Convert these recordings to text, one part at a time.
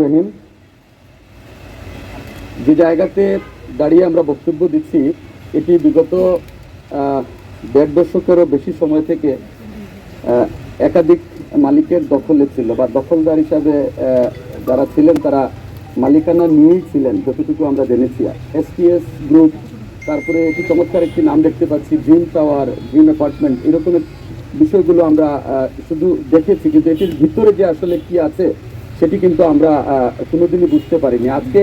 রহিম, যে জায়গাতে দাঁড়িয়ে আমরা বক্তব্য দিচ্ছি এটি বিগত ১.৫ দশকেরও বেশি সময় থেকে একাধিক মালিকের দখলে ছিল বা দখলদার হিসাবে যারা ছিলেন তারা মালিকানা নিয়েই ছিলেন যতটুকু আমরা জেনেছি। এসটিএস গ্রুপ, তারপরে এটি চমৎকার একটি নাম দেখতে পাচ্ছি ড্রিম টাওয়ার, ড্রিম অ্যাপার্টমেন্ট, এরকমের বিষয়গুলো আমরা শুধু দেখেছি, কিন্তু এটির ভিতরে যে আসলে কি আছে সেটি কিন্তু আমরা কোনোদিনই বুঝতে পারিনি। আজকে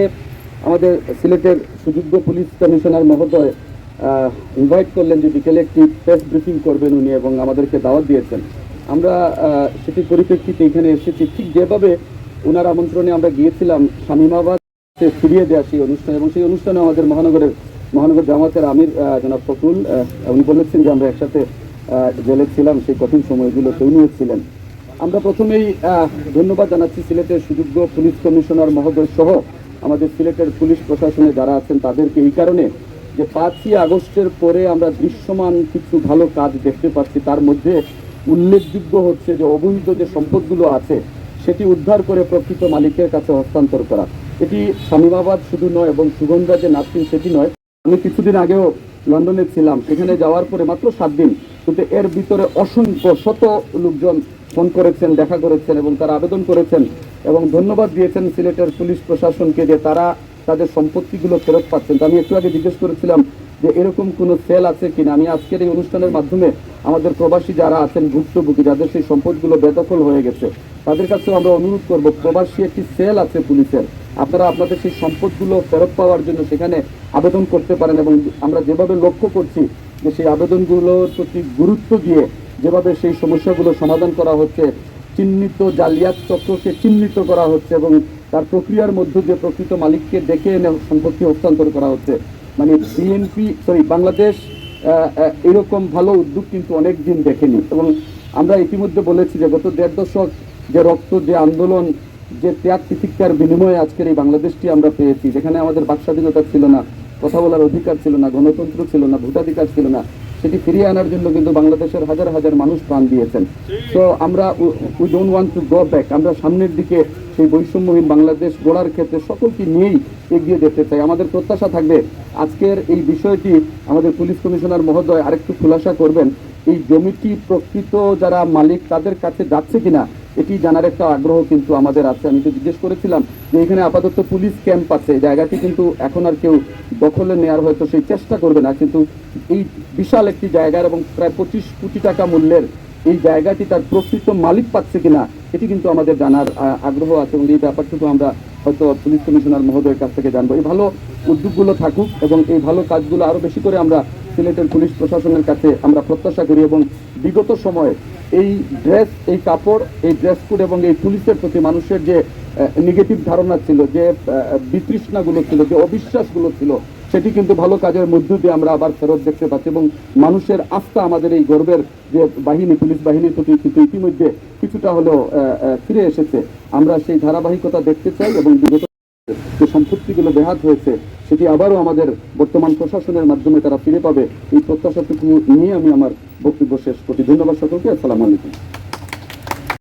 আমাদের সিলেটের সুযোগ্য পুলিশ কমিশনার মহোদয় ইনভাইট করলেন যে বিকেলে একটি প্রেস ব্রিফিং করবেন উনি, এবং আমাদেরকে দাওয়াত দিয়েছেন। আমরা সেটির পরিপ্রেক্ষিতে এখানে এসেছি। ঠিক যেভাবে ওনার আমন্ত্রণে আমরা গিয়েছিলাম শামীমাবাদ ফিরিয়ে দেওয়া সেই অনুষ্ঠান, এবং সেই অনুষ্ঠানে আমাদের মহানগর জামাতের আমির জনাব ফখরুল উনি বলেছেন যে আমরা একসাথে জেলে ছিলাম সেই কঠিন সময়গুলোতে, উনিও ছিলেন। আমরা প্রথমেই ধন্যবাদ জানাচ্ছি সিলেটের সুযোগ্য পুলিশ কমিশনার মহোদয় সহ আমাদের সিলেটের পুলিশ প্রশাসনে যারা আছেন তাদেরকে, এই কারণে যে 5ই আগস্টের পরে আমরা দৃশ্যমান কিছু ভালো কাজ দেখতে পাচ্ছি। তার মধ্যে উল্লেখযোগ্য হচ্ছে যে অবৈধ যে সম্পদগুলো আছে সেটি উদ্ধার করে প্রকৃত মালিকের কাছে হস্তান্তর করা। এটি শামীমাবাদ শুধু নয় এবং সুগন্ধা যে নার্সিং সেটি নয়। আমি কিছুদিন আগেও লন্ডনে ছিলাম, সেখানে যাওয়ার পরে মাত্র 7 দিন, কিন্তু এর ভিতরে অসংখ্য শত লোকজন ফোন করেছেন, দেখা করেছেন এবং তারা আবেদন করেছেন এবং ধন্যবাদ দিয়েছেন সিলেটের পুলিশ প্রশাসনকে যে তারা তাদের সম্পত্তিগুলো ফেরত পাচ্ছেন। তো আমি একটু আগে জিজ্ঞেস করেছিলাম যে এরকম কোনো সেল আছে কিনা। আমি আজকের এই অনুষ্ঠানের মাধ্যমে আমাদের প্রবাসী যারা আছেন ভুক্তভোগী, যাদের সেই সম্পদগুলো বেদখল হয়ে গেছে, তাদের কাছেও আমরা অনুরোধ করব, প্রবাসী একটি সেল আছে পুলিশের, আপনারা আপনাদের সেই সম্পদগুলো ফেরত পাওয়ার জন্য সেখানে আবেদন করতে পারেন। এবং আমরা যেভাবে লক্ষ্য করছি যে সেই আবেদনগুলোর প্রতি গুরুত্ব দিয়ে যেভাবে সেই সমস্যাগুলো সমাধান করা হচ্ছে, চিহ্নিত জালিয়াত চক্রকে চিহ্নিত করা হচ্ছে এবং তার প্রক্রিয়ার মধ্য দিয়ে প্রকৃত মালিককে ডেকে এনে সম্পত্তি হস্তান্তর করা হচ্ছে, মানে বাংলাদেশ এরকম ভালো উদ্যোগ কিন্তু অনেক দিন দেখেনি। এবং আমরা ইতিমধ্যে বলেছি যে গত 1.5 দশক যে রক্ত, যে আন্দোলন, যে ত্যাগ তিতিক্ষার বিনিময়ে আজকের এই বাংলাদেশটি আমরা পেয়েছি, যেখানে আমাদের বাক স্বাধীনতা ছিল না, কথা বলার অধিকার ছিল না, গণতন্ত্র ছিল না, ভোটাধিকার ছিল না, সেটি ফিরিয়ে আনার জন্য কিন্তু বাংলাদেশের হাজার হাজার মানুষ প্রাণ দিয়েছেন। তো আমরা we don't want to go back. আমরা সামনের দিকে সেই বৈষম্যহীন বাংলাদেশ গড়ার ক্ষেত্রে সকলকে নিয়েই এগিয়ে যেতে চাই। আমাদের প্রত্যাশা থাকবে আজকের এই বিষয়টি আমাদের পুলিশ কমিশনার মহোদয় আরেকটু খুলাসা করবেন। এই জমিটি প্রকৃত যারা মালিক তাদের কাছে যাচ্ছে কিনা এটি জানার একটা আগ্রহ কিন্তু আমাদের আছে। আমি তো জিজ্ঞেস করেছিলাম যে এখানে আপাতত পুলিশ ক্যাম্প আছে, জায়গাটি কিন্তু এখন আর কেউ দখলে নেওয়ার হয়তো সেই চেষ্টা করবে না, কিন্তু এই বিশাল একটি জায়গার এবং প্রায় 25 কোটি টাকা মূল্যের এই জায়গাটি তার প্রকৃত মালিক পাচ্ছে কিনা এটি কিন্তু আমাদের জানার আগ্রহ আছে, এবং এই ব্যাপারটুকু আমরা হয়তো পুলিশ কমিশনার মহোদয়ের কাছ থেকে জানবো। এই ভালো উদ্যোগগুলো থাকুক এবং এই ভালো কাজগুলো আরও বেশি করে আমরা সিলেটের পুলিশ প্রশাসনের কাছে আমরা প্রত্যাশা করি। এবং বিগত সময়ে এই ড্রেস, এই কাপড়, এই ড্রেস কোড এবং এই পুলিশের প্রতি মানুষের যে নেগেটিভ ধারণা ছিল, যে বিতৃষ্ণাগুলো ছিল, যে অবিশ্বাসগুলো ছিল, সেটি কিন্তু ভালো কাজের মধ্য দিয়ে আমরা আবার ফেরত দেখতে পাচ্ছি এবং মানুষের আস্থা আমাদের এই গর্বের যে বাহিনী, পুলিশ বাহিনীর প্রতি কিন্তু ইতিমধ্যে কিছুটা হলেও ফিরে এসেছে। আমরা সেই ধারাবাহিকতা দেখতে চাই এবং বিগত যে সম্পত্তিগুলো বেহাত হয়েছে সেটি আবারও আমাদের বর্তমান প্রশাসনের মাধ্যমে তারা ফিরে পাবে, এই প্রত্যাশাটুকু নিয়ে আমি আমার বক্তব্য শেষ করছি। ধন্যবাদ সকলকে। আসসালামু আলাইকুম।